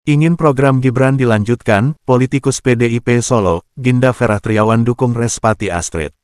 Ingin program Gibran dilanjutkan, politikus PDIP Solo, Ginda Feratriawan dukung Respati Astrid.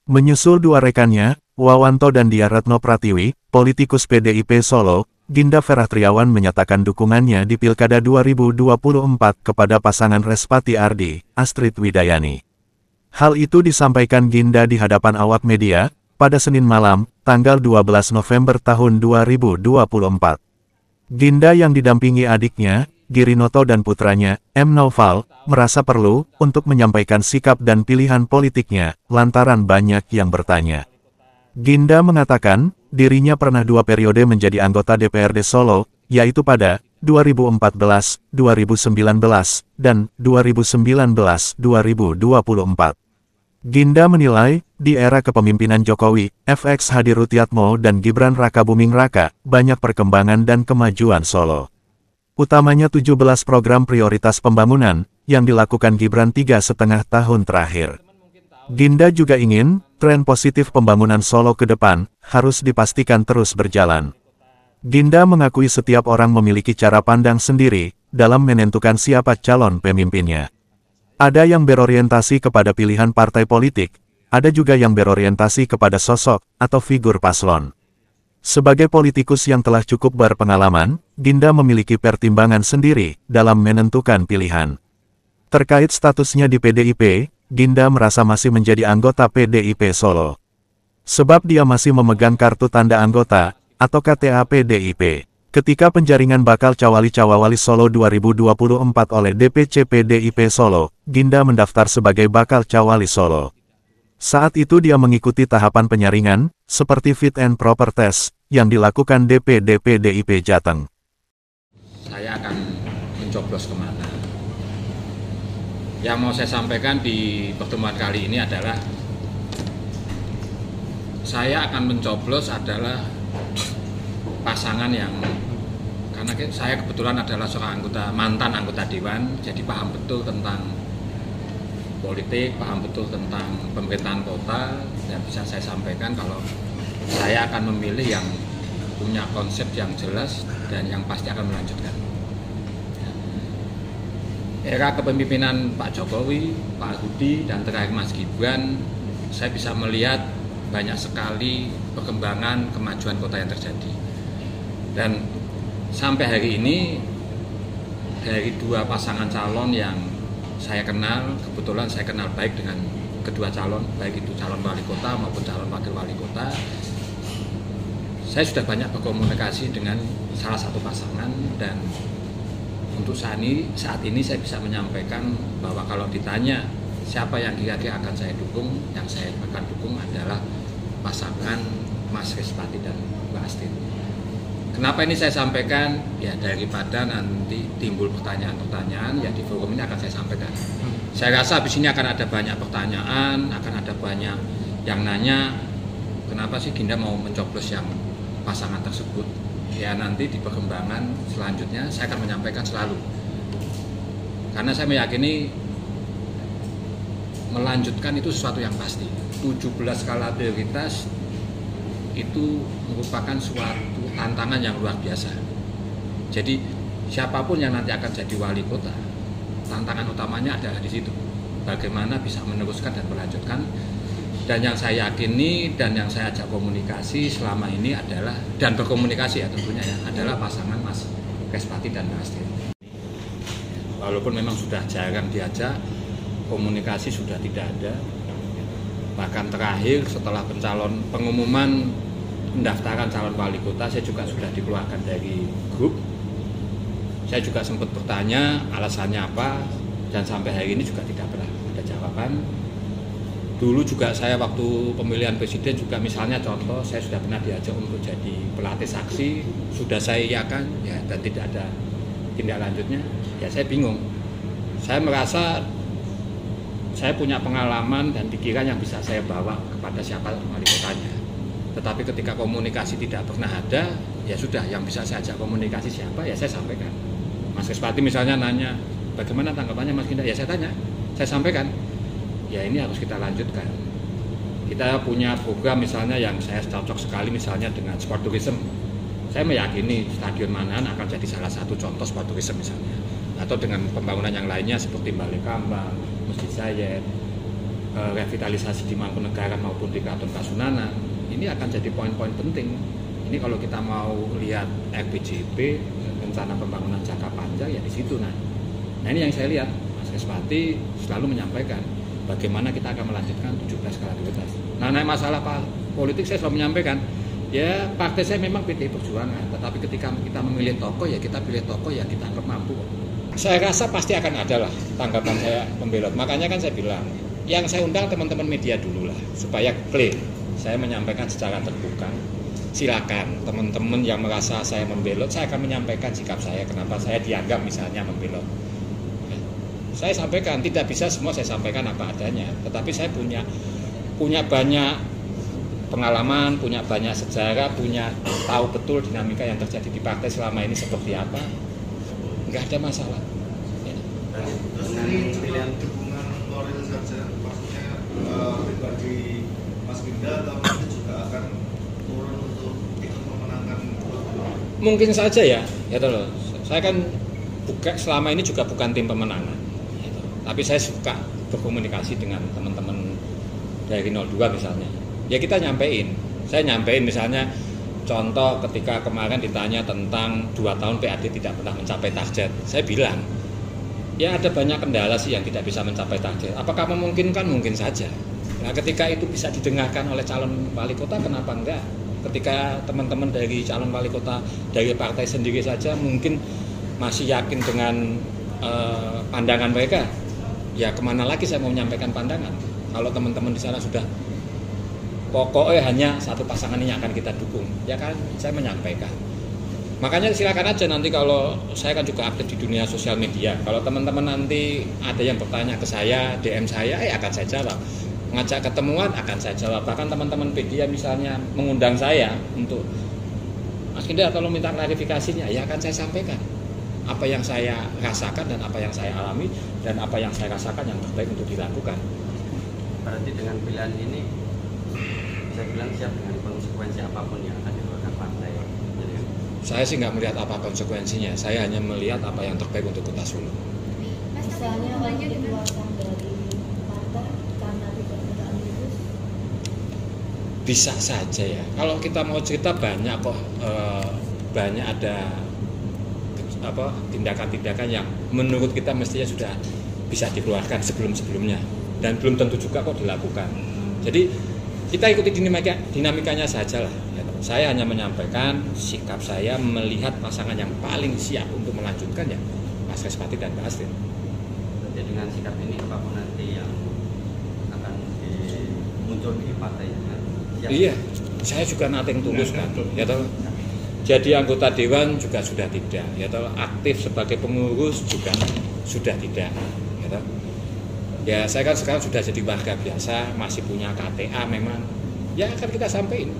Menyusul dua rekannya, Wawanto dan Dia Retno Pratiwi, politikus PDIP Solo, Ginda Feratriawan menyatakan dukungannya di Pilkada 2024 kepada pasangan Respati Ardi, Astrid Widayani. Hal itu disampaikan Ginda di hadapan awak media, pada Senin malam, tanggal 12 November tahun 2024. Ginda yang didampingi adiknya, Girinoto dan putranya, M. Naufal, merasa perlu untuk menyampaikan sikap dan pilihan politiknya, lantaran banyak yang bertanya. Ginda mengatakan, dirinya pernah 2 periode menjadi anggota DPRD Solo, yaitu pada 2014, 2019, dan 2019-2024. Ginda menilai, di era kepemimpinan Jokowi, FX Hadi Rutyatmo dan Gibran Rakabuming Raka, banyak perkembangan dan kemajuan Solo. Utamanya 17 program prioritas pembangunan, yang dilakukan Gibran 3,5 tahun terakhir. Ginda juga ingin, tren positif pembangunan Solo ke depan, harus dipastikan terus berjalan. Ginda mengakui setiap orang memiliki cara pandang sendiri, dalam menentukan siapa calon pemimpinnya. Ada yang berorientasi kepada pilihan partai politik, ada juga yang berorientasi kepada sosok, atau figur paslon. Sebagai politikus yang telah cukup berpengalaman, Ginda memiliki pertimbangan sendiri dalam menentukan pilihan. Terkait statusnya di PDIP, Ginda merasa masih menjadi anggota PDIP Solo. Sebab dia masih memegang kartu tanda anggota, atau KTA PDIP. Ketika penjaringan bakal Cawali-Cawali Solo 2024 oleh DPC PDIP Solo, Ginda mendaftar sebagai bakal Cawali Solo. Saat itu dia mengikuti tahapan penyaringan, seperti fit and proper test, yang dilakukan DPD PDIP Jateng. Saya akan mencoblos kemana. Yang mau saya sampaikan di pertemuan kali ini adalah, saya akan mencoblos adalah pasangan yang, karena saya kebetulan adalah seorang mantan anggota Dewan, jadi paham betul tentang politik, paham betul tentang pemerintahan kota, dan bisa saya sampaikan kalau saya akan memilih yang punya konsep yang jelas dan yang pasti akan melanjutkan. Era kepemimpinan Pak Jokowi, Pak Budi, dan terakhir Mas Gibran, saya bisa melihat banyak sekali perkembangan kemajuan kota yang terjadi. Dan sampai hari ini, dari 2 pasangan calon yang saya kenal, kebetulan saya kenal baik dengan kedua calon, baik itu calon wali kota maupun calon wakil wali kota. Saya sudah banyak berkomunikasi dengan salah satu pasangan, dan untuk saat ini saya bisa menyampaikan bahwa kalau ditanya siapa yang kira-kira akan saya dukung, yang saya akan dukung adalah pasangan Mas Respati dan Mbak Astrid. Kenapa ini saya sampaikan? Ya, daripada nanti timbul pertanyaan-pertanyaan, ya di forum ini akan saya sampaikan. Saya rasa habis ini akan ada banyak pertanyaan, akan ada banyak yang nanya, kenapa sih Ginda mau mencoblos yang pasangan tersebut? Ya, nanti di perkembangan selanjutnya saya akan menyampaikan selalu. Karena saya meyakini melanjutkan itu sesuatu yang pasti. 17 skala prioritas itu merupakan suatu tantangan yang luar biasa. Jadi siapapun yang nanti akan jadi wali kota, tantangan utamanya adalah di situ. Bagaimana bisa meneruskan dan melanjutkan. Dan yang saya yakini dan yang saya ajak komunikasi selama ini adalah, dan berkomunikasi ya tentunya ya, adalah pasangan Mas Respati dan Mbak Astrid. Walaupun memang sudah jarang diajak, komunikasi sudah tidak ada. Bahkan terakhir setelah pengumuman pendaftaran calon wali kota, saya juga sudah dikeluarkan dari grup. Saya juga sempat bertanya alasannya apa, dan sampai hari ini juga tidak pernah ada jawaban. Dulu juga saya waktu pemilihan presiden juga, misalnya contoh, saya sudah pernah diajak untuk jadi pelatih saksi, sudah saya iakan, ya, dan tidak ada tindak lanjutnya. Ya saya bingung. Saya merasa saya punya pengalaman dan pikiran yang bisa saya bawa kepada siapa wali kotanya. Tetapi ketika komunikasi tidak pernah ada, ya sudah, yang bisa saya ajak komunikasi siapa, ya saya sampaikan. Mas Krispati misalnya nanya, bagaimana tanggapannya Mas Ginda? Ya saya tanya, saya sampaikan. Ya ini harus kita lanjutkan. Kita punya program misalnya yang saya cocok sekali misalnya dengan sport tourism. Saya meyakini Stadion Manahan akan jadi salah satu contoh sport tourism misalnya. Atau dengan pembangunan yang lainnya seperti Balai Kambang, Masjid Zayed, revitalisasi di Mangkunegaran maupun di Keraton Kasunanan. Ini akan jadi poin-poin penting. Ini kalau kita mau lihat RPJP, rencana pembangunan jangka panjang, ya di situ. Nah ini yang saya lihat, Mas Krispati selalu menyampaikan bagaimana kita akan melanjutkan 17 skala prioritas. Nah masalah politik saya selalu menyampaikan, ya partai saya memang PDI Perjuangan, tetapi ketika kita memilih tokoh, ya kita pilih tokoh yang kita anggap mampu. Saya rasa pasti akan ada lah tanggapan saya membelot. Makanya kan saya bilang, yang saya undang teman-teman media dulu lah, supaya clear. Saya menyampaikan secara terbuka. Silakan teman-teman yang merasa saya membelot, saya akan menyampaikan sikap saya, kenapa saya dianggap misalnya membelot. Saya sampaikan, tidak bisa semua saya sampaikan apa adanya, tetapi saya punya banyak pengalaman, punya banyak sejarah, tahu betul dinamika yang terjadi di partai selama ini seperti apa. Nggak ada masalah. Ya. Terus ini pilihan dukungan moral saja, maksudnya pribadi Mas Ginda atau nanti juga akan turun untuk ikut memenangkan? Mungkin saja ya loh. Saya kan selama ini juga bukan tim pemenangan, gitu. Tapi saya suka berkomunikasi dengan teman-teman dari 02 misalnya. Ya kita saya nyampein misalnya. Contoh ketika kemarin ditanya tentang 2 tahun PAD tidak pernah mencapai target, saya bilang, ya ada banyak kendala sih yang tidak bisa mencapai target. Apakah memungkinkan? Mungkin saja. Nah ketika itu bisa didengarkan oleh calon wali kota, kenapa enggak? Ketika teman-teman dari calon wali kota dari partai sendiri saja mungkin masih yakin dengan pandangan mereka, ya kemana lagi saya mau menyampaikan pandangan? Kalau teman-teman di sana sudah pokoknya hanya satu pasangan ini yang akan kita dukung, ya kan saya menyampaikan. Makanya silakan aja nanti, kalau saya kan juga aktif di dunia sosial media, kalau teman-teman nanti ada yang bertanya ke saya, DM saya, akan saya jawab. Ngajak ketemuan akan saya jawab. Bahkan teman-teman media misalnya mengundang saya untuk, Mas Ginda tolong minta klarifikasinya, ya akan saya sampaikan apa yang saya rasakan dan apa yang saya alami dan apa yang saya rasakan yang terbaik untuk dilakukan. Berarti dengan pilihan ini saya bilang siap dengan konsekuensi apapun yang akan dikeluarkan partai. Jadi, saya sih nggak melihat apa konsekuensinya, saya hanya melihat apa yang terbaik untuk Kota Solo. Misalnya banyak dikeluarkan dari partai karena tidak ada amicus. Bisa saja ya. Kalau kita mau cerita banyak kok, banyak ada tindakan-tindakan yang menurut kita mestinya sudah bisa dikeluarkan sebelum-sebelumnya dan belum tentu juga kok dilakukan. Jadi kita ikuti dinamikanya saja lah. Saya hanya menyampaikan sikap saya melihat pasangan yang paling siap untuk melanjutkan ya Mas Krispati dan Mbak Astrid. Jadi dengan sikap ini apapun nanti yang akan muncul di partai siap. Iya, saya juga nothing tulus kan. Ya toh. Jadi anggota dewan juga sudah tidak. Ya toh, aktif sebagai pengurus juga sudah tidak. Ya toh. Ya saya kan sekarang sudah jadi warga biasa, masih punya KTA memang, ya akan kita sampaikan.